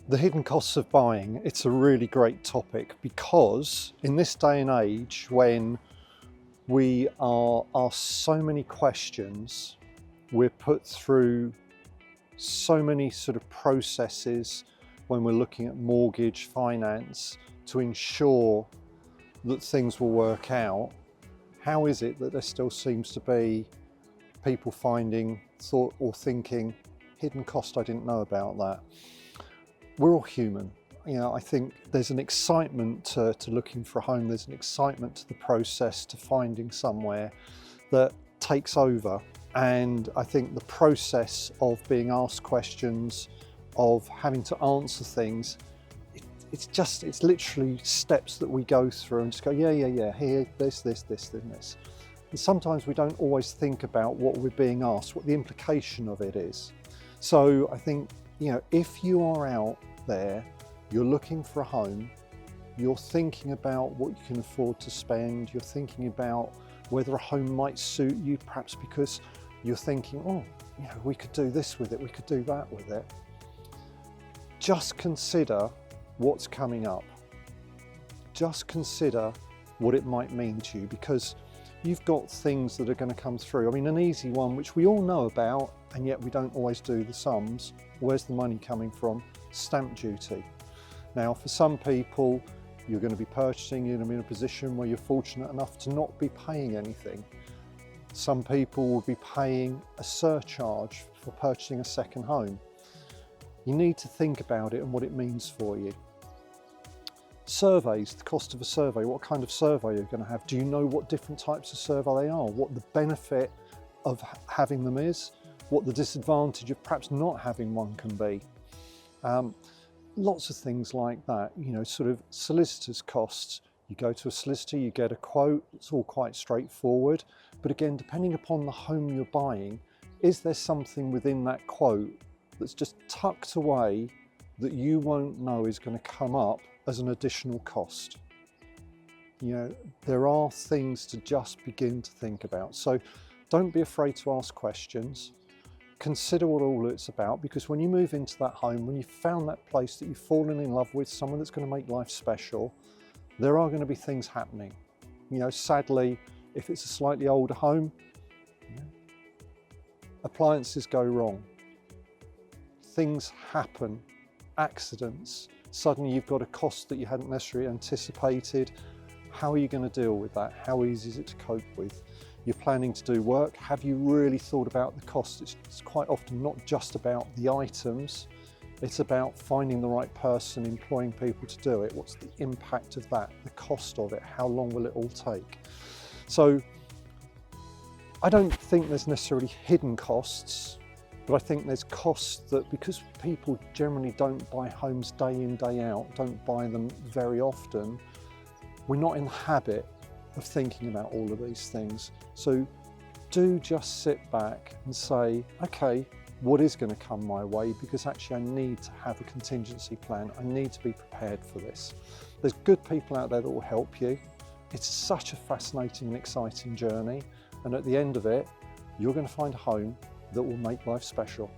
The hidden costs of buying, it's a really great topic because in this day and age when we are asked so many questions, we're put through so many sort of processes when we're looking at mortgage finance to ensure that things will work out. How is it that there still seems to be people finding thought or thinking, hidden cost, I didn't know about that? We're all human. You know, I think there's an excitement to looking for a home. There's an excitement to the process, to finding somewhere that takes over. And I think the process of being asked questions, of having to answer things, it's literally steps that we go through and just go, yeah, here, this, and this. And sometimes we don't always think about what we're being asked, what the implication of it is. So I think, you know, if you are out there, you're looking for a home, you're thinking about what you can afford to spend, you're thinking about whether a home might suit you, perhaps because you're thinking, oh, you know, we could do this with it, we could do that with it. Just consider what's coming up. Just consider what it might mean to you, because you've got things that are going to come through. I mean, an easy one, which we all know about, and yet we don't always do the sums. Where's the money coming from? Stamp duty. Now, for some people, you're going to be purchasing, you're going to be in a position where you're fortunate enough to not be paying anything. Some people will be paying a surcharge for purchasing a second home. You need to think about it and what it means for you. Surveys, the cost of a survey, what kind of survey you're going to have. Do you know what different types of survey they are? What the benefit of having them is? What the disadvantage of perhaps not having one can be? Lots of things like that, you know, sort of solicitor's costs. You go to a solicitor, you get a quote, it's all quite straightforward. But again, depending upon the home you're buying, is there something within that quote that's just tucked away that you won't know is going to come up as an additional cost? You know, there are things to just begin to think about. So don't be afraid to ask questions. Consider what all it's about, because when you move into that home, when you've found that place that you've fallen in love with, someone that's going to make life special, there are going to be things happening. You know, sadly, if it's a slightly older home, you know, appliances go wrong. Things happen, accidents. Suddenly you've got a cost that you hadn't necessarily anticipated. How are you going to deal with that? How easy is it to cope with? You're planning to do work. Have you really thought about the cost? It's quite often not just about the items. It's about finding the right person, employing people to do it. What's the impact of that? The cost of it? How long will it all take? So I don't think there's necessarily hidden costs, but I think there's costs that, because people generally don't buy homes day in, day out, don't buy them very often, we're not in the habit of thinking about all of these things. So do just sit back and say, okay, what is going to come my way? Because actually I need to have a contingency plan. I need to be prepared for this. There's good people out there that will help you. It's such a fascinating and exciting journey. And at the end of it, you're going to find a home that will make life special.